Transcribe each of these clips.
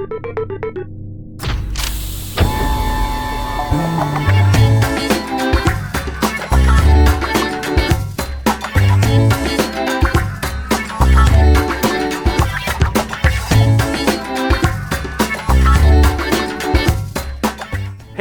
Hey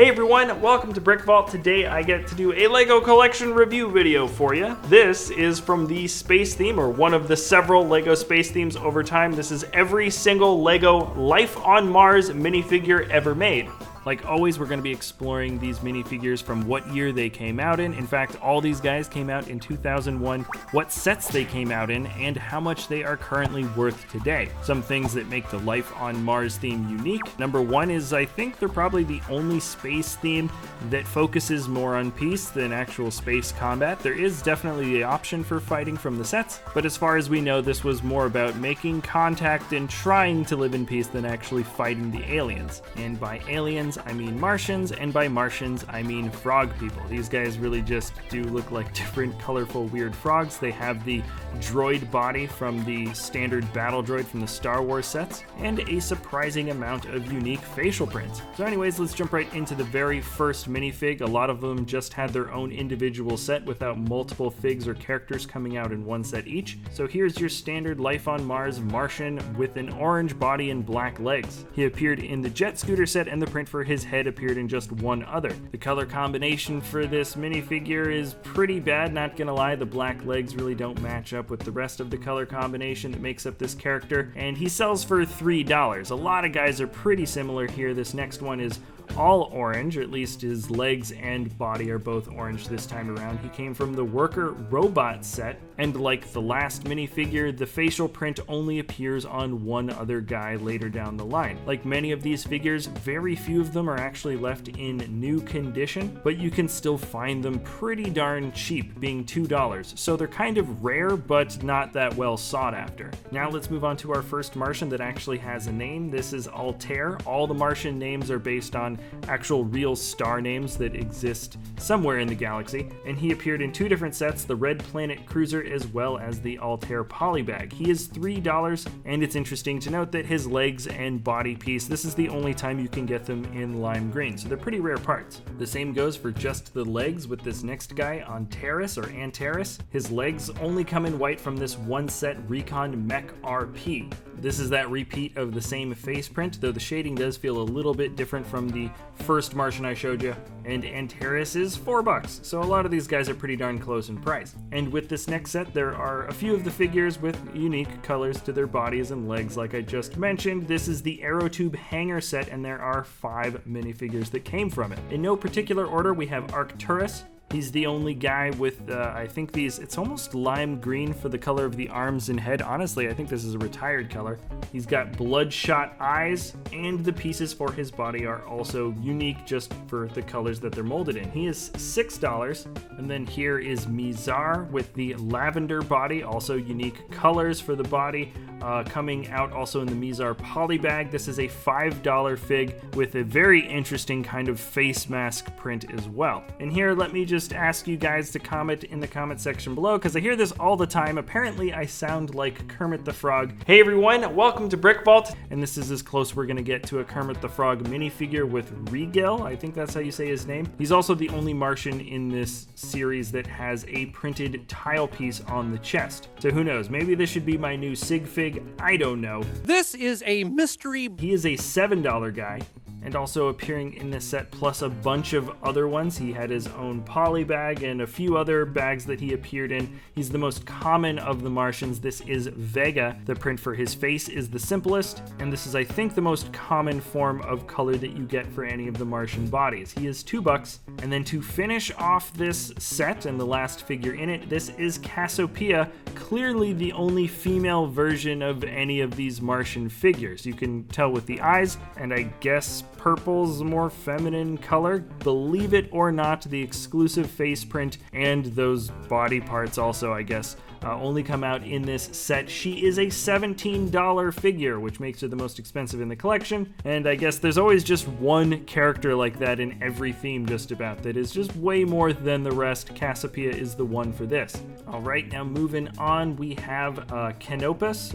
everyone, welcome to BrickVault. Today I get to do a LEGO collection review video for you. This is from the space theme, or one of the several LEGO space themes over time. This is every single LEGO Life on Mars minifigure ever made. Like always, we're going to be exploring these minifigures from what year they came out in. In fact, all these guys came out in 2001, what sets they came out in, and how much they are currently worth today. Some things that make the Life on Mars theme unique. Number one is I think they're probably the only space theme that focuses more on peace than actual space combat. There is definitely the option for fighting from the sets, but as far as we know, this was more about making contact and trying to live in peace than actually fighting the aliens. And by aliens, I mean Martians, and by Martians, I mean frog people. These guys really just do look like different colorful weird frogs. They have the droid body from the standard battle droid from the Star Wars sets, and a surprising amount of unique facial prints. So anyways, let's jump right into the very first minifig. A lot of them just had their own individual set without multiple figs or characters coming out in one set each. So here's your standard Life on Mars Martian with an orange body and black legs. He appeared in the jet scooter set, and the print for his head appeared in just one other. The color combination for this minifigure is pretty bad, not gonna lie. The black legs really don't match up with the rest of the color combination that makes up this character, and he sells for $3. A lot of guys are pretty similar here. This next one is all orange, or at least his legs and body are both orange this time around. He came from the Worker Robot set, and like the last minifigure, the facial print only appears on one other guy later down the line. Like many of these figures, very few of them are actually left in new condition, but you can still find them pretty darn cheap, being $2. So they're kind of rare, but not that well sought after. Now let's move on to our first Martian that actually has a name. This is Altair. All the Martian names are based on actual real star names that exist somewhere in the galaxy, and he appeared in two different sets, the Red Planet Cruiser as well as the Altair Polybag. He is $3, and it's interesting to note that his legs and body piece, this is the only time you can get them in lime green, so they're pretty rare parts. The same goes for just the legs with this next guy, Antares. His legs only come in white from this one set, Recon Mech RP. This is that repeat of the same face print, though the shading does feel a little bit different from the first Martian I showed you, and Antares is $4, so a lot of these guys are pretty darn close in price. And with this next set, there are a few of the figures with unique colors to their bodies and legs like I just mentioned. This is the Aerotube Hanger set, and there are 5 minifigures that came from it. In no particular order, we have Arcturus. He's the only guy with, I think it's almost lime green for the color of the arms and head. Honestly, I think this is a retired color. He's got bloodshot eyes, and the pieces for his body are also unique just for the colors that they're molded in. He is $6. And then here is Mizar with the lavender body, also unique colors for the body. Coming out also in the Mizar Polybag. This is a $5 fig with a very interesting kind of face mask print as well. And here, let me just ask you guys to comment in the comment section below, because I hear this all the time. Apparently, I sound like Kermit the Frog. Hey everyone, welcome to BrickVault, and this is as close we're gonna get to a Kermit the Frog minifigure with Rigel. I think that's how you say his name. He's also the only Martian in this series that has a printed tile piece on the chest. So who knows? Maybe this should be my new Sig Fig. I don't know. This is a mystery. He is a $7 guy, and also appearing in this set plus a bunch of other ones. He had his own poly bag and a few other bags that he appeared in. He's the most common of the Martians. This is Vega. The print for his face is the simplest, and this is, I think, the most common form of color that you get for any of the Martian bodies. He is $2. And then to finish off this set and the last figure in it, this is Cassiopeia, clearly the only female version of any of these Martian figures. You can tell with the eyes, and I guess purple's a more feminine color. Believe it or not, the exclusive face print and those body parts also, I guess, only come out in this set. She is a $17 figure, which makes her the most expensive in the collection, and I guess there's always just one character like that in every theme just about that is just way more than the rest. Cassiopeia is the one for this. All right, now moving on, we have Canopus.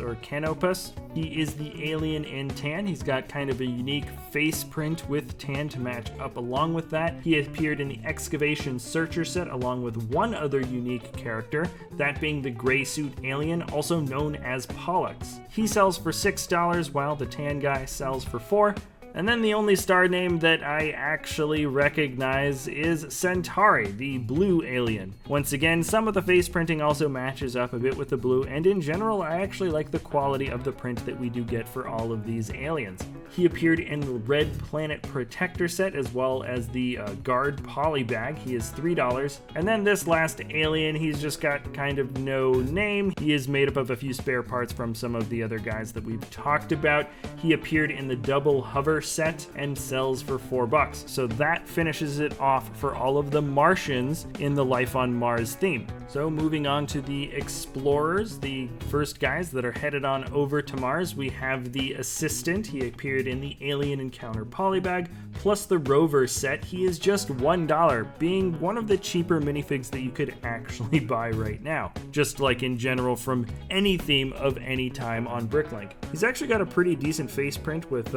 He is the alien in tan. He's got kind of a unique face print with tan to match up along with that. He appeared in the Excavation Searcher set along with one other unique character, that being the gray suit alien, also known as Pollux. He sells for $6 while the tan guy sells for $4. And then the only star name that I actually recognize is Centauri, the blue alien. Once again, some of the face printing also matches up a bit with the blue, and in general, I actually like the quality of the print that we do get for all of these aliens. He appeared in the Red Planet Protector set as well as the Guard Polybag. He is $3. And then this last alien, he's just got kind of no name. He is made up of a few spare parts from some of the other guys that we've talked about. He appeared in the Double Hover set and sells for $4. So that finishes it off for all of the Martians in the Life on Mars theme. So moving on to the Explorers, the first guys that are headed on over to Mars, we have the Assistant. He appeared in the Alien Encounter Polybag, plus the Rover set. He is just $1, being one of the cheaper minifigs that you could actually buy right now, just like in general from any theme of any time on Bricklink. He's actually got a pretty decent face print with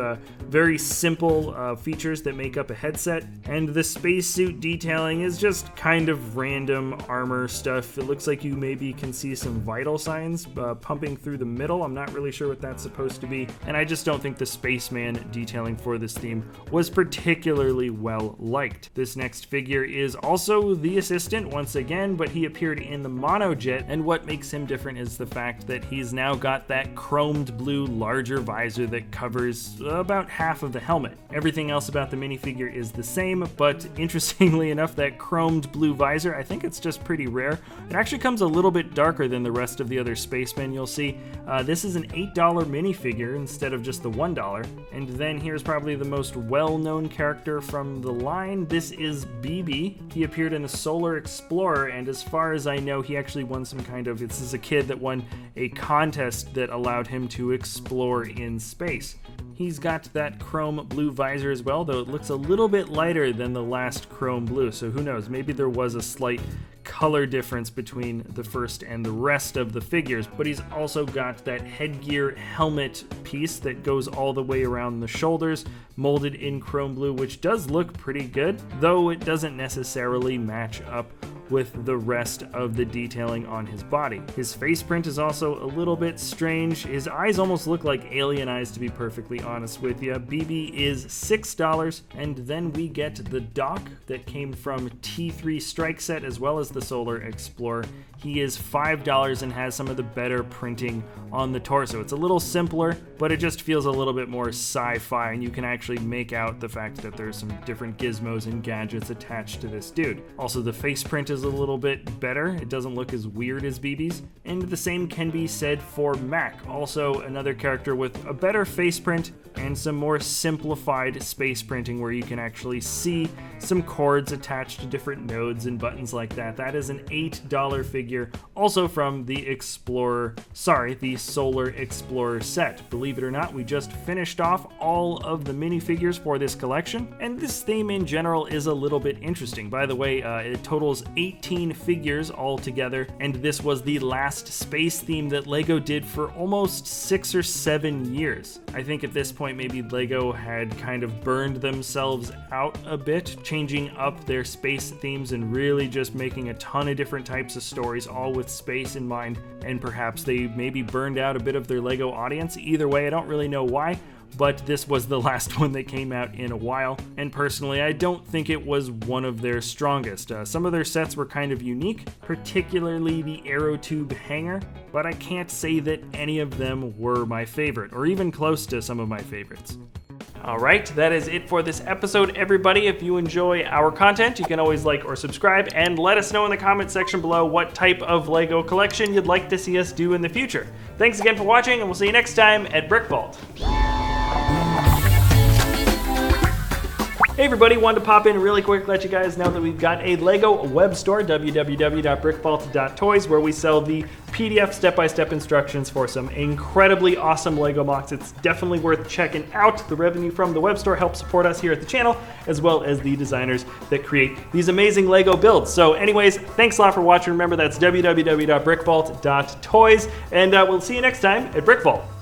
very simple features that make up a headset, and the spacesuit detailing is just kind of random armor stuff. It looks like you maybe can see some vital signs pumping through the middle. I'm not really sure what that's supposed to be, and I just don't think the spaceman detailing for this theme was particularly well liked. This next figure is also the Assistant once again, but he appeared in the Monojet, and what makes him different is the fact that he's now got that chromed blue larger visor that covers about half of the helmet. Everything else about the minifigure is the same, but interestingly enough, that chromed blue visor, I think it's just pretty rare. It actually comes a little bit darker than the rest of the other spacemen you'll see. This is an $8 minifigure instead of just the $1. And then here's probably the most well-known character from the line. This is BB. He appeared in the Solar Explorer, and as far as I know, he actually won some kind of, this is a kid that won a contest that allowed him to explore in space. He's got that chrome blue visor as well, though it looks a little bit lighter than the last chrome blue, so who knows, maybe there was a slight color difference between the first and the rest of the figures. But he's also got that headgear helmet piece that goes all the way around the shoulders, molded in chrome blue, which does look pretty good, though it doesn't necessarily match up with the rest of the detailing on his body. His face print is also a little bit strange. His eyes almost look like alien eyes, to be perfectly honest with you. BB is $6, and then we get the Doc that came from T3 Strike Set as well as the Solar Explorer. He is $5 and has some of the better printing on the torso. It's a little simpler, but it just feels a little bit more sci-fi, and you can actually make out the fact that there's some different gizmos and gadgets attached to this dude. Also, the face print is a little bit better. It doesn't look as weird as BB's, and the same can be said for Mac, also another character with a better face print and some more simplified space printing where you can actually see some cords attached to different nodes and buttons like that. That is an $8 figure, also from the Solar Explorer set. Believe it or not, we just finished off all of the minifigures for this collection, and this theme in general is a little bit interesting. By the way, it totals 18 figures altogether, and this was the last space theme that LEGO did for almost 6 or 7 years. I think at this point maybe LEGO had kind of burned themselves out a bit, changing up their space themes and really just making a ton of different types of stories, all with space in mind, and perhaps they maybe burned out a bit of their LEGO audience. Either way, I don't really know why, but this was the last one that came out in a while, and personally I don't think it was one of their strongest. Some of their sets were kind of unique, particularly the Aerotube hanger, but I can't say that any of them were my favorite, or even close to some of my favorites. Alright, that is it for this episode, everybody. If you enjoy our content, you can always like or subscribe, and let us know in the comment section below what type of LEGO collection you'd like to see us do in the future. Thanks again for watching, and we'll see you next time at BrickVault. Hey everybody, wanted to pop in really quick, let you guys know that we've got a Lego web store, www.brickvault.toys, where we sell the PDF step-by-step instructions for some incredibly awesome Lego blocks. It's definitely worth checking out. The revenue from the web store helps support us here at the channel, as well as the designers that create these amazing Lego builds. So anyways, thanks a lot for watching. Remember, that's www.brickvault.toys, and we'll see you next time at BrickVault.